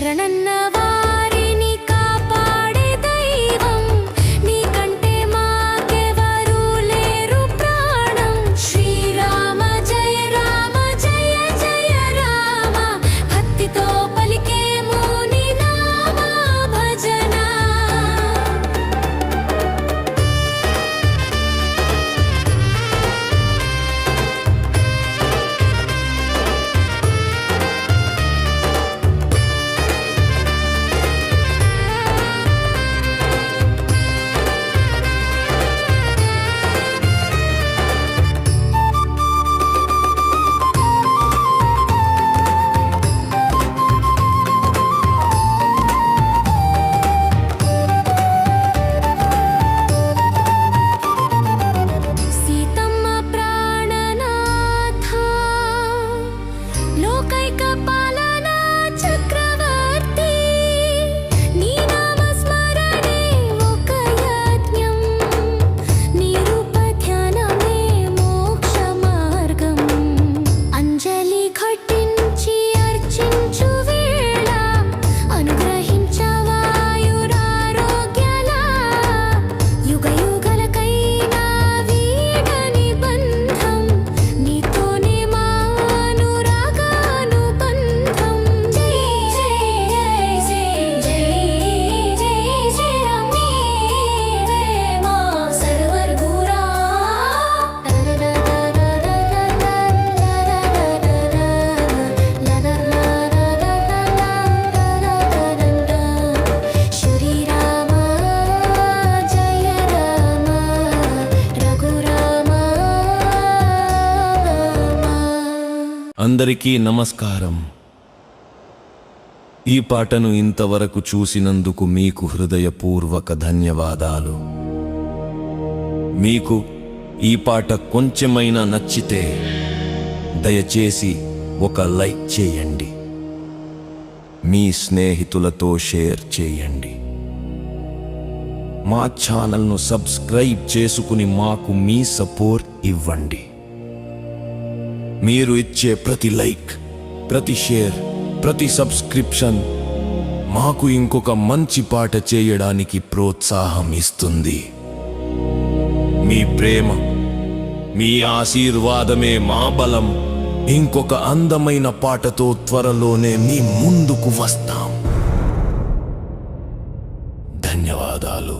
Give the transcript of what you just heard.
శరణన్న వారిని కాపాడే దైవం, నీకంటే మాకెవరు లేరు ప్రాణం. శ్రీరామ జయ రామ జయ జయ రామ, భక్తితో పలికేము నీ నామ భజన. సీతమ్మ ప్రాణనాథ, లోకైక పాలనా చక్రవర్తి, నీ నామ స్మరణే ఒక యజ్ఞం, నీ రూప ధ్యానమే మోక్ష మార్గం. అంజలి ఘటించి అర్చించు వేళ, అనుగ్రహించవాయురారోగ్యాల, యుగ యుగలకైనా వీడని బంధం, నీతోనే మా అనురాగానుబంధం. జై జై జై జై జై శ్రీరామ్, నీవే మా సర్వర్గురా. శ్రీరామ జయ రామ రఘురామ. అందరికీ నమస్కారం. ఈ పాటను ఇంతవరకు చూసినందుకు మీకు హృదయపూర్వక ధన్యవాదాలు. మీకు ఈ పాట కొంచెమైనా నచ్చితే దయచేసి ఒక లైక్ చేయండి, మీ స్నేహితులతో షేర్ చేయండి, మా ఛానల్ను సబ్స్క్రైబ్ చేసుకుని మాకు మీ సపోర్ట్ ఇవ్వండి. మీరు ఇచ్చే ప్రతి లైక్, ప్రతి షేర్, ప్రతి సబ్స్క్రిప్షన్ మాకు ఇంకొక మంచి పాట చేయడానికి ప్రోత్సాహం ఇస్తుంది. మీ ప్రేమ, మీ ఆశీర్వాదమే మా బలం. ఇంకొక అందమైన పాటతో త్వరలోనే మీ ముందుకు వస్తాం. ధన్యవాదాలు.